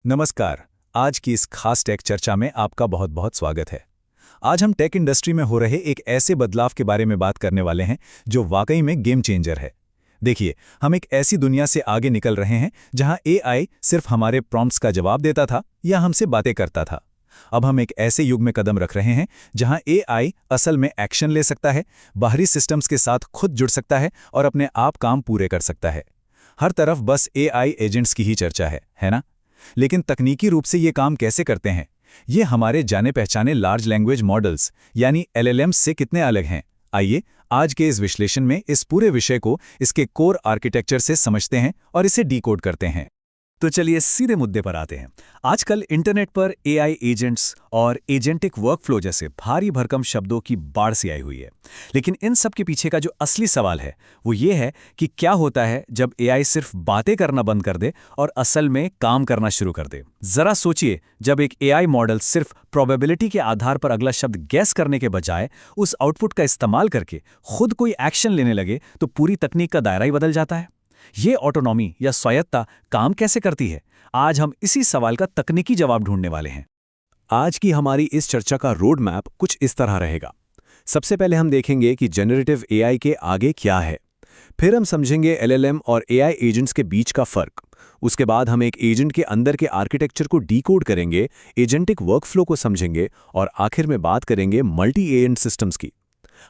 नमस्कार। आज की इस खास टेक चर्चा में आपका बहुत बहुत स्वागत है। आज हम टेक इंडस्ट्री में हो रहे एक ऐसे बदलाव के बारे में बात करने वाले हैं जो वाकई में गेम चेंजर है। देखिए, हम एक ऐसी दुनिया से आगे निकल रहे हैं जहां एआई सिर्फ हमारे प्रॉम्प्ट्स का जवाब देता था या हमसे बातें करता था। अब हम एक ऐसे युग में कदम रख रहे हैं जहां एआई असल में एक्शन ले सकता है, बाहरी सिस्टम्स के साथ खुद जुड़ सकता है और अपने आप काम पूरे कर सकता है। हर तरफ बस एआई एजेंट्स की ही चर्चा है ना? लेकिन तकनीकी रूप से ये काम कैसे करते हैं? ये हमारे जाने पहचाने लार्ज लैंग्वेज मॉडल्स यानी एलएलएम्स से कितने अलग हैं? आइए आज के इस विश्लेषण में इस पूरे विषय को इसके कोर आर्किटेक्चर से समझते हैं और इसे डिकोड करते हैं। तो चलिए सीधे मुद्दे पर आते हैं। आजकल इंटरनेट पर एआई एजेंट्स और एजेंटिक वर्कफ्लो जैसे भारी भरकम शब्दों की बाढ़ सी आई हुई है। लेकिन इन सब के पीछे का जो असली सवाल है वो ये है कि क्या होता है जब एआई सिर्फ बातें करना बंद कर दे और असल में काम करना शुरू कर दे। जरा सोचिए, जब एक एआई मॉडल सिर्फ प्रोबेबिलिटी के आधार पर अगला शब्द गैस करने के बजाय उस आउटपुट का इस्तेमाल करके खुद कोई एक्शन लेने लगे तो पूरी तकनीक का दायरा ही बदल जाता है। ये ऑटोनॉमी या स्वायत्तता काम कैसे करती है? आज हम इसी सवाल का तकनीकी जवाब ढूंढने वाले हैं। आज की हमारी इस चर्चा का रोड मैप कुछ इस तरह रहेगा। सबसे पहले हम देखेंगे कि जनरेटिव एआई के आगे क्या है। फिर हम समझेंगे एलएलएम और एआई एजेंट्स के बीच का फर्क। उसके बाद हम एक एजेंट के अंदर के आर्किटेक्चर को डिकोड करेंगे, एजेंटिक वर्कफ्लो को समझेंगे और आखिर में बात करेंगे मल्टी एजेंट सिस्टम्स की।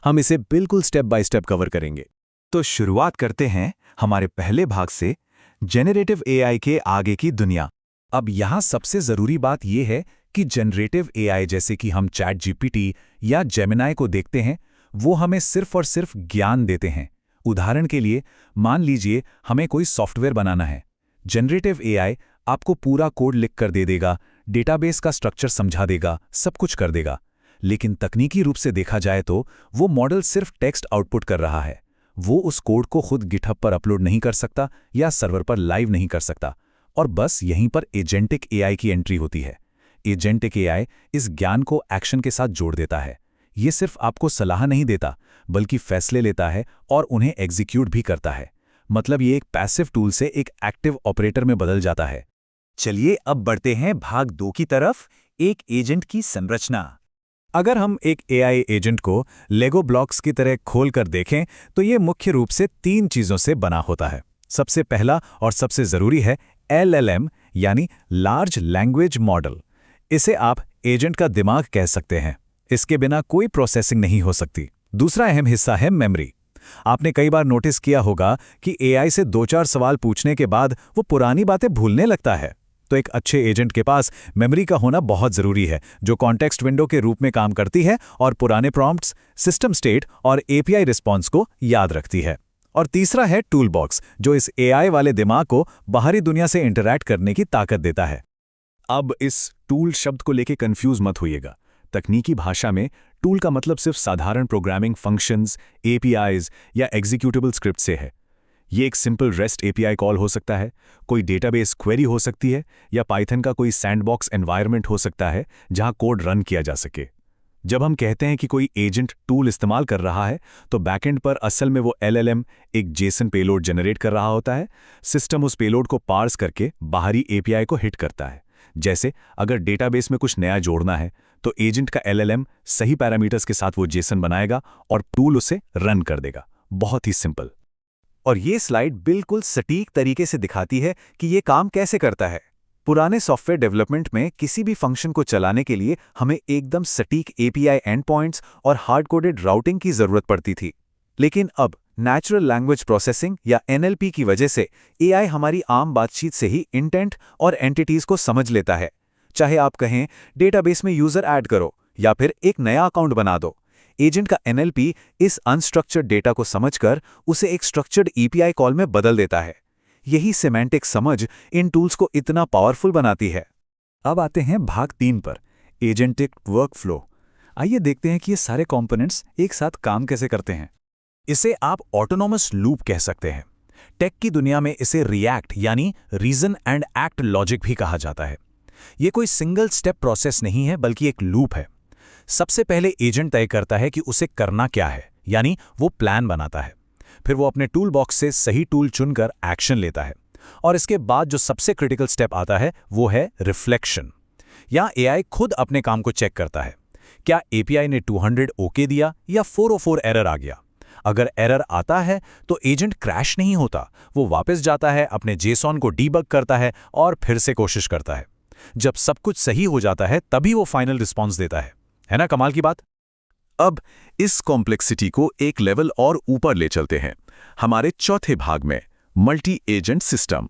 हम इसे बिल्कुल स्टेप बाय स्टेप कवर करेंगे। तो शुरुआत करते हैं हमारे पहले भाग से, जेनरेटिव एआई के आगे की दुनिया। अब यहाँ सबसे ज़रूरी बात यह है कि जनरेटिव एआई जैसे कि हम चैट जीपीटी या जेमिनाई को देखते हैं, वो हमें सिर्फ और सिर्फ ज्ञान देते हैं। उदाहरण के लिए, मान लीजिए हमें कोई सॉफ्टवेयर बनाना है। जनरेटिव एआई आपको पूरा कोड लिख कर दे देगा, डेटाबेस का स्ट्रक्चर समझा देगा, सब कुछ कर देगा। लेकिन तकनीकी रूप से देखा जाए तो वो मॉडल सिर्फ टेक्स्ट आउटपुट कर रहा है। वो उस कोड को खुद गिटहब पर अपलोड नहीं कर सकता या सर्वर पर लाइव नहीं कर सकता। और बस यहीं पर एजेंटिक एआई की एंट्री होती है। एजेंटिक एआई इस ज्ञान को एक्शन के साथ जोड़ देता है। ये सिर्फ आपको सलाह नहीं देता, बल्कि फैसले लेता है और उन्हें एग्जीक्यूट भी करता है। मतलब ये एक पैसिव टूल से एक एक्टिव ऑपरेटर में बदल जाता है। चलिए अब बढ़ते हैं भाग 2 की तरफ, एक एजेंट की संरचना। अगर हम एक एआई एजेंट को लेगो ब्लॉक्स की तरह खोल कर देखें तो ये मुख्य रूप से 3 चीज़ों से बना होता है। सबसे पहला और सबसे ज़रूरी है एलएलएम यानी लार्ज लैंग्वेज मॉडल। इसे आप एजेंट का दिमाग कह सकते हैं। इसके बिना कोई प्रोसेसिंग नहीं हो सकती। दूसरा अहम हिस्सा है मेमोरी। आपने कई बार नोटिस किया होगा कि एआई से 2-4 सवाल पूछने के बाद वो पुरानी बातें भूलने लगता है। तो एक अच्छे एजेंट के पास मेमोरी का होना बहुत ज़रूरी है, जो कॉन्टेक्स्ट विंडो के रूप में काम करती है और पुराने प्रॉम्प्ट्स, सिस्टम स्टेट और एपीआई रिस्पॉन्स को याद रखती है। और तीसरा है टूल बॉक्स, जो इस एआई वाले दिमाग को बाहरी दुनिया से इंटरैक्ट करने की ताकत देता है। अब इस टूल शब्द को लेके कंफ्यूज मत होइएगा। तकनीकी भाषा में टूल का मतलब सिर्फ साधारण प्रोग्रामिंग फंक्शंस, एपीआईज या एग्जीक्यूटेबल स्क्रिप्ट से है। ये एक सिंपल रेस्ट एपीआई कॉल हो सकता है, कोई डेटाबेस क्वेरी हो सकती है, या पाइथन का कोई सैंडबॉक्स एनवायरनमेंट हो सकता है जहां कोड रन किया जा सके। जब हम कहते हैं कि कोई एजेंट टूल इस्तेमाल कर रहा है, तो बैकएंड पर असल में वो एलएलएम एक जेसन पेलोड जनरेट कर रहा होता है। सिस्टम उस पेलोड को पार्स करके बाहरी एपीआई को हिट करता है। जैसे अगर डेटाबेस में कुछ नया जोड़ना है, तो एजेंट का एलएलएम सही पैरामीटर्स के साथ वो जेसन बनाएगा और टूल उसे रन कर देगा। बहुत ही सिंपल। और ये स्लाइड बिल्कुल सटीक तरीके से दिखाती है कि ये काम कैसे करता है। पुराने सॉफ्टवेयर डेवलपमेंट में किसी भी फंक्शन को चलाने के लिए हमें एकदम सटीक एपीआई एंड पॉइंट्स और हार्ड कोडेड राउटिंग की जरूरत पड़ती थी। लेकिन अब नेचुरल लैंग्वेज प्रोसेसिंग या एनएलपी की वजह से एआई हमारी आम बातचीत से ही इंटेंट और एंटिटीज को समझ लेता है। चाहे आप कहें डेटाबेस में यूजर ऐड करो या फिर एक नया अकाउंट बना दो, एजेंट का एनएलपी इस अनस्ट्रक्चर्ड डेटा को समझकर उसे एक स्ट्रक्चर्ड एपीआई कॉल में बदल देता है। यही सिमेंटिक समझ इन टूल्स को इतना पावरफुल बनाती है। अब आते हैं भाग 3 पर, एजेंटिक वर्कफ्लो। आइए देखते हैं कि ये सारे कंपोनेंट्स एक साथ काम कैसे करते हैं। इसे आप ऑटोनॉमस लूप कह सकते हैं। टेक की दुनिया में इसे रिएक्ट यानी रीजन एंड एक्ट लॉजिक भी कहा जाता है। ये कोई सिंगल स्टेप प्रोसेस नहीं है, बल्कि एक लूप है। सबसे पहले एजेंट तय करता है कि उसे करना क्या है, यानी वो प्लान बनाता है। फिर वो अपने टूल बॉक्स से सही टूल चुनकर एक्शन लेता है और इसके बाद जो सबसे क्रिटिकल स्टेप आता है वो है रिफ्लेक्शन। यहाँ एआई खुद अपने काम को चेक करता है। क्या एपीआई ने 200 ओके दिया या 404 एरर आ गया? अगर एरर आता है तो एजेंट क्रैश नहीं होता, वो वापस जाता है, अपने जेसॉन को डीबग करता है और फिर से कोशिश करता है। जब सब कुछ सही हो जाता है तभी वो फाइनल रिस्पॉन्स देता है ना कमाल की बात? अब इस कॉम्प्लेक्सिटी को एक लेवल और ऊपर ले चलते हैं, हमारे चौथे भाग में, मल्टी एजेंट सिस्टम।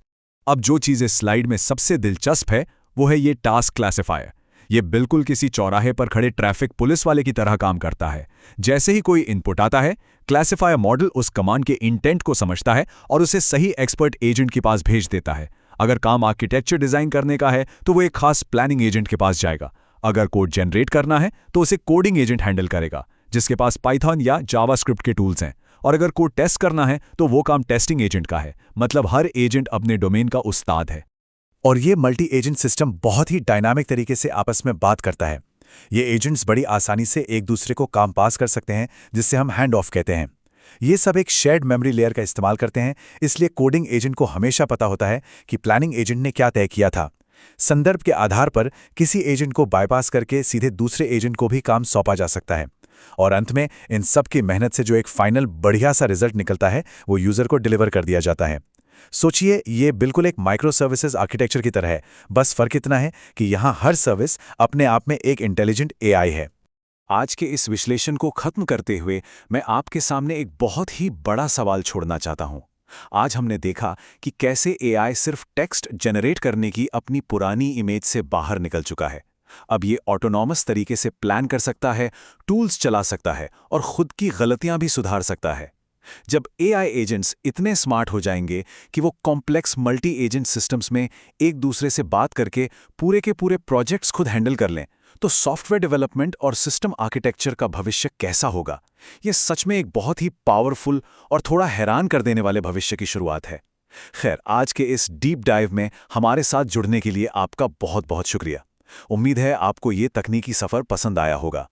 अब जो चीज़ इस स्लाइड में सबसे दिलचस्प है वो है ये टास्क क्लासिफायर। ये बिल्कुल किसी चौराहे पर खड़े ट्रैफिक पुलिस वाले की तरह काम करता है। जैसे ही कोई इनपुट आता है, क्लासिफायर मॉडल उस कमांड के इंटेंट को समझता है और उसे सही एक्सपर्ट एजेंट के पास भेज देता है। अगर काम आर्किटेक्चर डिजाइन करने का है तो वो एक खास प्लानिंग एजेंट के पास जाएगा। अगर कोड जनरेट करना है तो उसे कोडिंग एजेंट हैंडल करेगा, जिसके पास पाइथन या जावास्क्रिप्ट के टूल्स हैं। और अगर कोड टेस्ट करना है तो वो काम टेस्टिंग एजेंट का है। मतलब हर एजेंट अपने डोमेन का उस्ताद है। और ये मल्टी एजेंट सिस्टम बहुत ही डायनामिक तरीके से आपस में बात करता है। ये एजेंट्स बड़ी आसानी से एक दूसरे को काम पास कर सकते हैं, जिससे हम हैंड ऑफ कहते हैं। ये सब एक शेयर्ड मेमोरी लेयर का इस्तेमाल करते हैं, इसलिए कोडिंग एजेंट को हमेशा पता होता है कि प्लानिंग एजेंट ने क्या तय किया था। संदर्भ के आधार पर किसी एजेंट को बाईपास करके सीधे दूसरे एजेंट को भी काम सौंपा जा सकता है। और अंत में इन सब की मेहनत से जो एक फाइनल बढ़िया सा रिजल्ट निकलता है वो यूजर को डिलीवर कर दिया जाता है। सोचिए, ये बिल्कुल एक माइक्रो सर्विसेज आर्किटेक्चर की तरह है, बस फर्क इतना है कि यहाँ हर सर्विस अपने आप में एक इंटेलिजेंट एआई है। आज के इस विश्लेषण को खत्म करते हुए मैं आपके सामने एक बहुत ही बड़ा सवाल छोड़ना चाहता हूं। आज हमने देखा कि कैसे एआई सिर्फ टेक्स्ट जनरेट करने की अपनी पुरानी इमेज से बाहर निकल चुका है। अब ये ऑटोनॉमस तरीके से प्लान कर सकता है, टूल्स चला सकता है और खुद की गलतियां भी सुधार सकता है। जब एआई एजेंट्स इतने स्मार्ट हो जाएंगे कि वो कॉम्प्लेक्स मल्टी एजेंट सिस्टम्स में एक दूसरे से बात करके पूरे के पूरे प्रोजेक्ट्स खुद हैंडल कर लें, तो सॉफ्टवेयर डेवलपमेंट और सिस्टम आर्किटेक्चर का भविष्य कैसा होगा? ये सच में एक बहुत ही पावरफुल और थोड़ा हैरान कर देने वाले भविष्य की शुरुआत है। खैर, आज के इस डीप डाइव में हमारे साथ जुड़ने के लिए आपका बहुत बहुत शुक्रिया। उम्मीद है आपको ये तकनीकी सफर पसंद आया होगा।